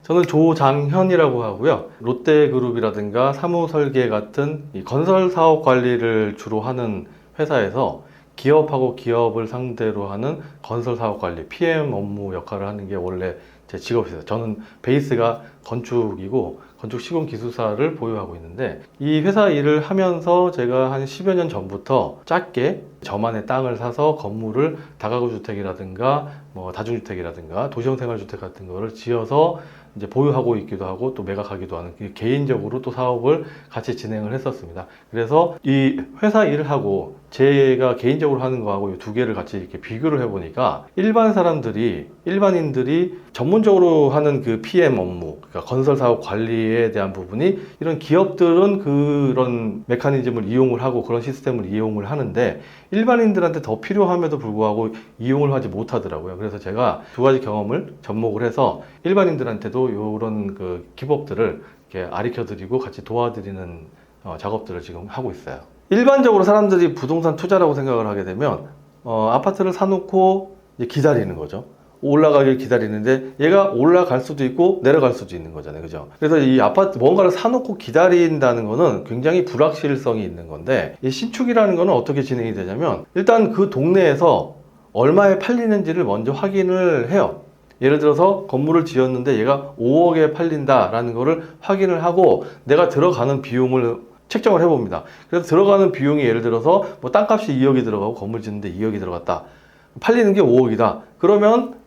저는 조장현이라고 하고요. 롯데그룹이라든가 사무설계 같은 이 건설 사업 관리를 주로 하는 회사에서 기업하고 기업을 상대로 하는 건설 사업 관리, PM 업무 역할을 하는 게 원래 제 직업이에요. 저는 베이스가 건축이고 건축 시공 기술사를 보유하고 있는데, 이 회사 일을 하면서 제가 한 10여 년 전부터 작게 저만의 땅을 사서 건물을 다가구 주택이라든가 뭐 다중주택이라든가 도시형 생활주택 같은 거를 지어서 이제 보유하고 있기도 하고 또 매각하기도 하는, 개인적으로 또 사업을 같이 진행을 했었습니다. 그래서 이 회사 일을 하고 제가 개인적으로 하는 거하고 이 두 개를 같이 이렇게 비교를 해보니까, 일반인들이 전문적으로 하는 그 PM 업무, 그러니까 건설 사업 관리에 대한 부분이, 이런 기업들은 그런 메커니즘을 이용을 하고 그런 시스템을 이용을 하는데 일반인들한테 더 필요함에도 불구하고 이용을 하지 못하더라고요. 그래서 제가 두 가지 경험을 접목을 해서 일반인들한테도 이런 그 기법들을 이렇게 아리켜드리고 같이 도와드리는 작업들을 지금 하고 있어요. 일반적으로 사람들이 부동산 투자라고 생각을 하게 되면 아파트를 사놓고 이제 기다리는 거죠. 올라가길 기다리는데 얘가 올라갈 수도 있고 내려갈 수도 있는 거잖아요. 그죠? 그래서 이 아파트 뭔가를 사놓고 기다린다는 거는 굉장히 불확실성이 있는 건데, 이 신축이라는 거는 어떻게 진행이 되냐면, 일단 그 동네에서 얼마에 팔리는지를 먼저 확인을 해요. 예를 들어서 건물을 지었는데 얘가 5억에 팔린다라는 거를 확인을 하고 내가 들어가는 비용을 책정을 해봅니다. 그래서 들어가는 비용이 예를 들어서 뭐 땅값이 2억이 들어가고 건물 짓는데 2억이 들어갔다. 팔리는 게 5억이다. 그러면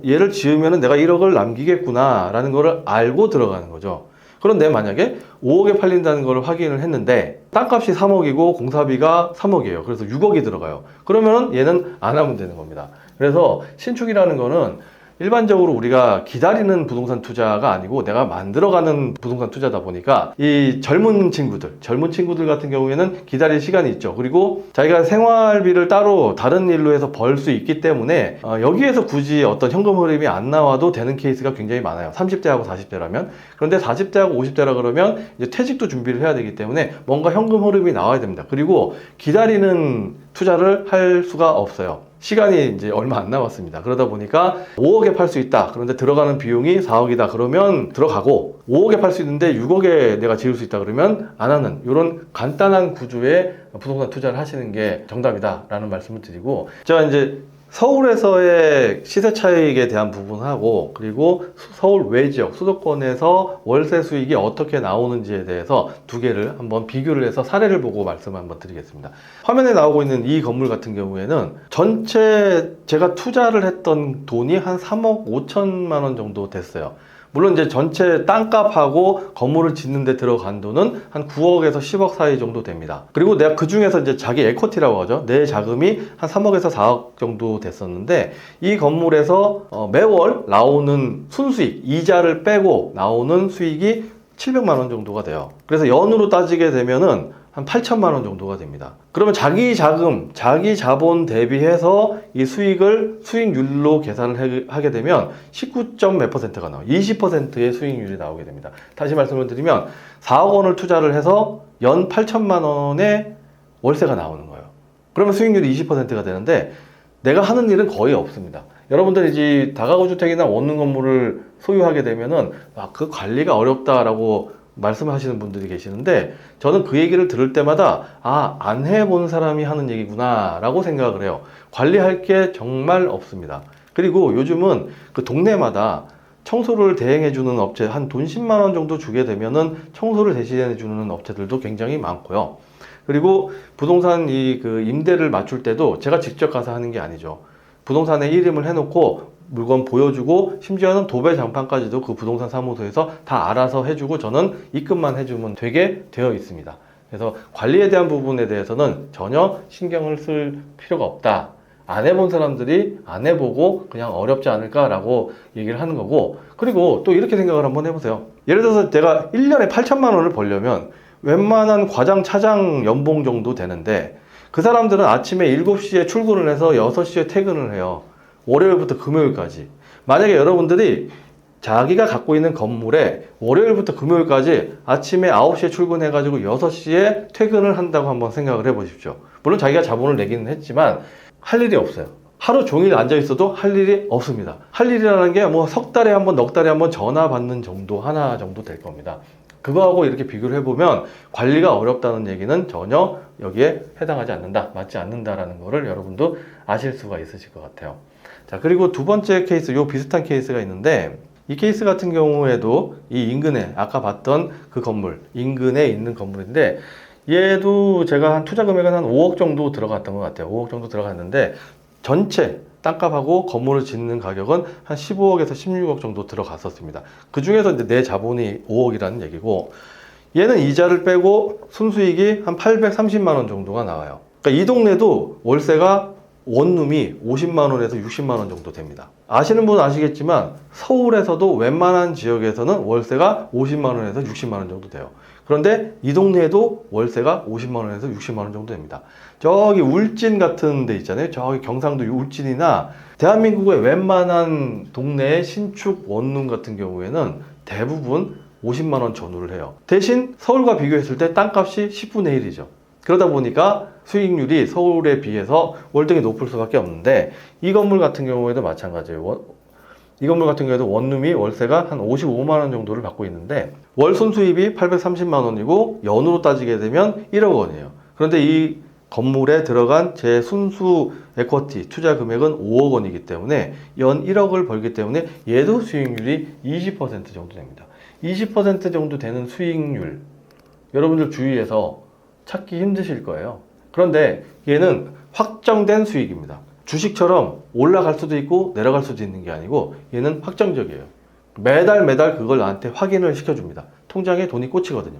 얘를 지으면 내가 1억을 남기겠구나 라는 거를 알고 들어가는 거죠. 그런데 만약에 5억에 팔린다는 걸 확인을 했는데 땅값이 3억이고 공사비가 3억이에요. 그래서 6억이 들어가요. 그러면 얘는 안 하면 되는 겁니다. 그래서 신축이라는 거는 일반적으로 우리가 기다리는 부동산 투자가 아니고 내가 만들어가는 부동산 투자다 보니까, 이 젊은 친구들 같은 경우에는 기다릴 시간이 있죠. 그리고 자기가 생활비를 따로 다른 일로 해서 벌 수 있기 때문에 여기에서 굳이 어떤 현금 흐름이 안 나와도 되는 케이스가 굉장히 많아요. 30대하고 40대라면. 그런데 40대하고 50대라 그러면 이제 퇴직도 준비를 해야 되기 때문에 뭔가 현금 흐름이 나와야 됩니다. 그리고 기다리는 투자를 할 수가 없어요. 시간이 이제 얼마 안 남았습니다. 그러다 보니까 5억에 팔 수 있다. 그런데 들어가는 비용이 4억이다. 그러면 들어가고, 5억에 팔 수 있는데 6억에 내가 지을 수 있다. 그러면 안 하는, 이런 간단한 구조의 부동산 투자를 하시는 게 정답이다 라는 말씀을 드리고, 제가 이제 서울에서의 시세 차익에 대한 부분하고, 그리고 서울 외 지역 수도권에서 월세 수익이 어떻게 나오는지에 대해서 두 개를 한번 비교를 해서 사례를 보고 말씀을 한번 드리겠습니다. 화면에 나오고 있는 이 건물 같은 경우에는 전체 제가 투자를 했던 돈이 한 3억 5천만 원 정도 됐어요. 물론 이제 전체 땅값하고 건물을 짓는 데 들어간 돈은 한 9억에서 10억 사이 정도 됩니다. 그리고 내가 그 중에서 이제 자기 에쿼티라고 하죠. 내 자금이 한 3억에서 4억 정도 됐었는데, 이 건물에서 매월 나오는 순수익, 이자를 빼고 나오는 수익이 700만 원 정도가 돼요. 그래서 연으로 따지게 되면은 한 8천만 원 정도가 됩니다. 그러면 자기 자금, 자기 자본 대비해서 이 수익률로 계산을 하게 되면 19점 몇 %가 나와요. 20%의 수익률이 나오게 됩니다. 다시 말씀을 드리면 4억 원을 투자를 해서 연 8천만 원의 월세가 나오는 거예요. 그러면 수익률이 20%가 되는데 내가 하는 일은 거의 없습니다. 여러분들이 이제 다가구 주택이나 원룸 건물을 소유하게 되면은 그 관리가 어렵다라고 말씀하시는 분들이 계시는데, 저는 그 얘기를 들을 때마다 안 해본 사람이 하는 얘기구나 라고 생각을 해요. 관리할 게 정말 없습니다. 그리고 요즘은 그 동네마다 청소를 대행해주는 업체, 한 돈 10만 원 정도 주게 되면은 청소를 대신해주는 업체들도 굉장히 많고요. 그리고 부동산 그 임대를 맞출 때도 제가 직접 가서 하는 게 아니죠. 부동산에 이름을 해놓고 물건 보여주고, 심지어는 도배 장판까지도 그 부동산 사무소에서 다 알아서 해주고 저는 입금만 해주면 되게 되어 있습니다. 그래서 관리에 대한 부분에 대해서는 전혀 신경을 쓸 필요가 없다. 안 해본 사람들이 안 해보고 그냥 어렵지 않을까라고 얘기를 하는 거고, 그리고 또 이렇게 생각을 한번 해보세요. 예를 들어서 제가 1년에 8천만 원을 벌려면 웬만한 과장, 차장 연봉 정도 되는데, 그 사람들은 아침에 7시에 출근을 해서 6시에 퇴근을 해요. 월요일부터 금요일까지. 만약에 여러분들이 자기가 갖고 있는 건물에 월요일부터 금요일까지 아침에 9시에 출근해가지고 6시에 퇴근을 한다고 한번 생각을 해보십시오. 물론 자기가 자본을 내기는 했지만 할 일이 없어요. 하루 종일 앉아 있어도 할 일이 없습니다. 할 일이라는 게 뭐 석 달에 한 번, 넉 달에 한 번 전화 받는 정도, 하나 정도 될 겁니다. 그거하고 이렇게 비교를 해보면 관리가 어렵다는 얘기는 전혀 여기에 해당하지 않는다, 맞지 않는다라는 거를 여러분도 아실 수가 있으실 것 같아요. 자, 그리고 두 번째 케이스, 요 비슷한 케이스가 있는데, 이 케이스 같은 경우에도 이 인근에, 아까 봤던 그 건물, 인근에 있는 건물인데, 얘도 제가 한 투자 금액은 한 5억 정도 들어갔던 것 같아요. 5억 정도 들어갔는데, 전체 땅값하고 건물을 짓는 가격은 한 15억에서 16억 정도 들어갔었습니다. 그 중에서 이제 내 자본이 5억이라는 얘기고, 얘는 이자를 빼고 순수익이 한 830만 원 정도가 나와요. 그러니까 이 동네도 월세가 원룸이 50만 원에서 60만 원 정도 됩니다. 아시는 분은 아시겠지만 서울에서도 웬만한 지역에서는 월세가 50만 원에서 60만 원 정도 돼요. 그런데 이 동네에도 월세가 50만 원에서 60만 원 정도 됩니다. 저기 울진 같은 데 있잖아요. 저기 경상도 울진이나 대한민국의 웬만한 동네의 신축 원룸 같은 경우에는 대부분 50만 원 전후를 해요. 대신 서울과 비교했을 때 땅값이 10분의 1이죠. 그러다 보니까 수익률이 서울에 비해서 월등히 높을 수밖에 없는데, 이 건물 같은 경우에도 마찬가지예요. 이 건물 같은 경우에도 원룸이 월세가 한 55만 원 정도를 받고 있는데 월 순수입이 830만 원이고 연으로 따지게 되면 1억 원이에요. 그런데 이 건물에 들어간 제 순수 에쿼티 투자 금액은 5억 원이기 때문에 연 1억을 벌기 때문에 얘도 수익률이 20% 정도 됩니다. 20% 정도 되는 수익률, 여러분들 주위에서 찾기 힘드실 거예요. 그런데 얘는 확정된 수익입니다. 주식처럼 올라갈 수도 있고 내려갈 수도 있는 게 아니고 얘는 확정적이에요. 매달 그걸 나한테 확인을 시켜줍니다. 통장에 돈이 꽂히거든요.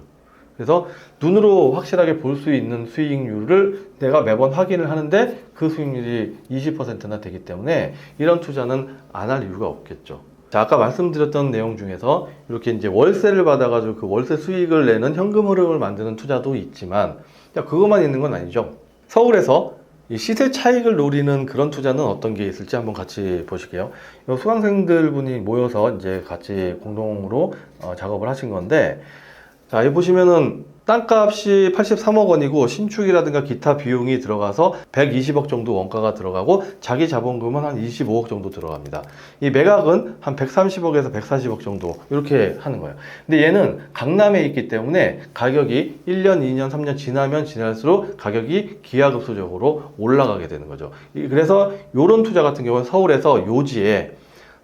그래서 눈으로 확실하게 볼 수 있는 수익률을 내가 매번 확인을 하는데 그 수익률이 20%나 되기 때문에 이런 투자는 안 할 이유가 없겠죠. 자, 아까 말씀드렸던 내용 중에서 이렇게 이제 월세를 받아가지고 그 월세 수익을 내는 현금 흐름을 만드는 투자도 있지만 그것만 있는 건 아니죠. 서울에서 이 시세 차익을 노리는 그런 투자는 어떤 게 있을지 한번 같이 보실게요. 수강생들 분이 모여서 이제 같이 공동으로 작업을 하신 건데, 자, 여기 보시면은 땅값이 83억 원이고 신축이라든가 기타 비용이 들어가서 120억 정도 원가가 들어가고 자기 자본금은 한 25억 정도 들어갑니다. 이 매각은 한 130억에서 140억 정도 이렇게 하는 거예요. 근데 얘는 강남에 있기 때문에 가격이 1년, 2년, 3년 지나면 지날수록 가격이 기하급수적으로 올라가게 되는 거죠. 그래서 이런 투자 같은 경우는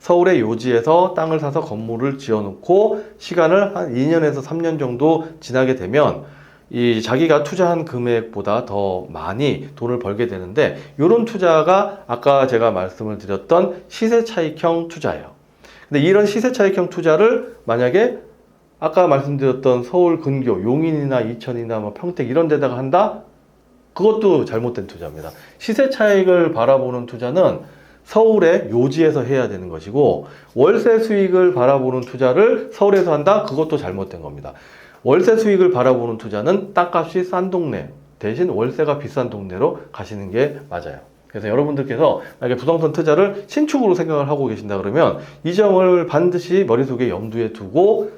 서울의 요지에서 땅을 사서 건물을 지어놓고 시간을 한 2년에서 3년 정도 지나게 되면 이 자기가 투자한 금액보다 더 많이 돈을 벌게 되는데, 이런 투자가 아까 제가 말씀을 드렸던 시세 차익형 투자예요. 근데 이런 시세 차익형 투자를 만약에 아까 말씀드렸던 서울 근교 용인이나 이천이나 뭐 평택 이런 데다가 한다? 그것도 잘못된 투자입니다. 시세 차익을 바라보는 투자는 서울의 요지에서 해야 되는 것이고, 월세 수익을 바라보는 투자를 서울에서 한다? 그것도 잘못된 겁니다. 월세 수익을 바라보는 투자는 땅값이 싼 동네 대신 월세가 비싼 동네로 가시는 게 맞아요. 그래서 여러분들께서 만약에 부동산 투자를 신축으로 생각을 하고 계신다 그러면 이 점을 반드시 머릿속에 염두에 두고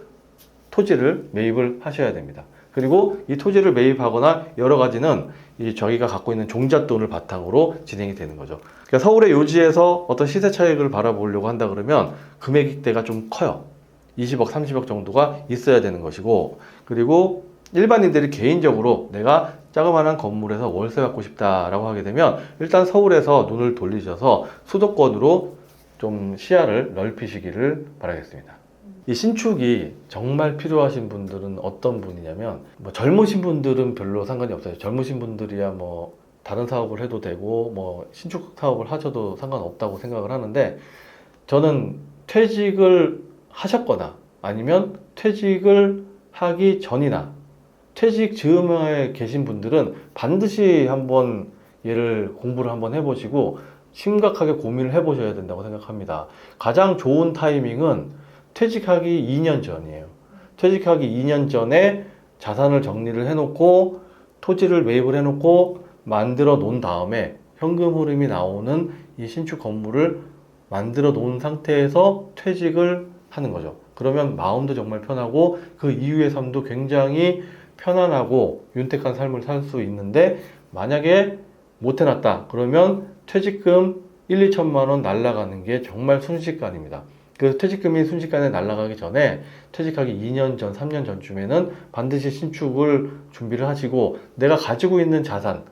토지를 매입을 하셔야 됩니다. 그리고 이 토지를 매입하거나 여러 가지는 이 저희가 갖고 있는 종잣돈을 바탕으로 진행이 되는 거죠. 그러니까 서울의 요지에서 어떤 시세 차익을 바라보려고 한다 그러면 금액대가 좀 커요. 20억, 30억 정도가 있어야 되는 것이고, 그리고 일반인들이 개인적으로 내가 자그마한 건물에서 월세 받고 싶다라고 하게 되면 일단 서울에서 눈을 돌리셔서 수도권으로 좀 시야를 넓히시기를 바라겠습니다. 이 신축이 정말 필요하신 분들은 어떤 분이냐면, 뭐 젊으신 분들은 별로 상관이 없어요. 젊으신 분들이야 뭐 다른 사업을 해도 되고 뭐 신축 사업을 하셔도 상관없다고 생각을 하는데, 저는 퇴직을 하셨거나 아니면 퇴직을 하기 전이나 퇴직 즈음에 계신 분들은 반드시 한번 얘를 공부를 한번 해보시고 심각하게 고민을 해보셔야 된다고 생각합니다. 가장 좋은 타이밍은 퇴직하기 2년 전이에요. 퇴직하기 2년 전에 자산을 정리를 해놓고 토지를 매입을 해놓고 만들어 놓은 다음에 현금 흐름이 나오는 이 신축 건물을 만들어 놓은 상태에서 퇴직을 하는 거죠. 그러면 마음도 정말 편하고 그 이후의 삶도 굉장히 편안하고 윤택한 삶을 살 수 있는데, 만약에 못 해놨다 그러면 퇴직금 1, 2천만 원 날라가는 게 정말 순식간입니다. 그래서 퇴직금이 순식간에 날아가기 전에 퇴직하기 2년 전, 3년 전쯤에는 반드시 신축을 준비를 하시고 내가 가지고 있는 자산,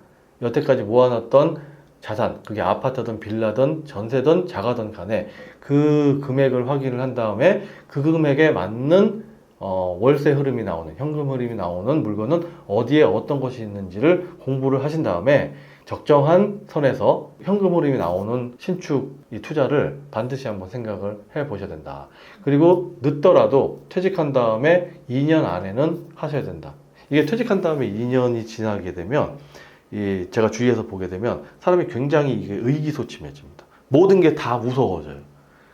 여태까지 모아놨던 자산, 그게 아파트든 빌라든 전세든 자가든 간에 그 금액을 확인을 한 다음에 그 금액에 맞는 월세 흐름이 나오는, 현금 흐름이 나오는 물건은 어디에 어떤 것이 있는지를 공부를 하신 다음에 적정한 선에서 현금 흐름이 나오는 신축 이 투자를 반드시 한번 생각을 해 보셔야 된다. 그리고 늦더라도 퇴직한 다음에 2년 안에는 하셔야 된다. 이게 퇴직한 다음에 2년이 지나게 되면 제가 주위에서 보게 되면 사람이 굉장히 이게 의기소침해집니다. 모든 게 다 무서워져요.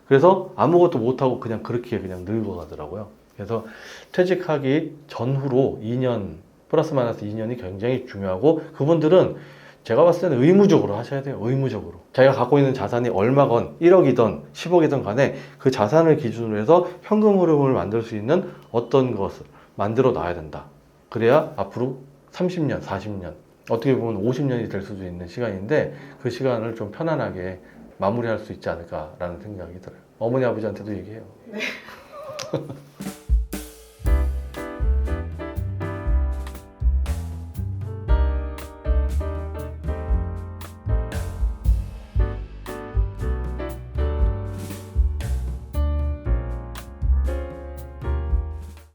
그래서 아무것도 못하고 그냥 그렇게 그냥 늙어가더라고요. 그래서 퇴직하기 전후로 2년, 플러스 마이너스 2년이 굉장히 중요하고 그분들은 제가 봤을 때는 의무적으로 하셔야 돼요. 의무적으로. 자기가 갖고 있는 자산이 얼마건 1억이든 10억이든 간에 그 자산을 기준으로 해서 현금 흐름을 만들 수 있는 어떤 것을 만들어 놔야 된다. 그래야 앞으로 30년, 40년, 어떻게 보면 50년이 될 수도 있는 시간인데 그 시간을 좀 편안하게 마무리할 수 있지 않을까라는 생각이 들어요. 어머니 아버지한테도 얘기해요. 네.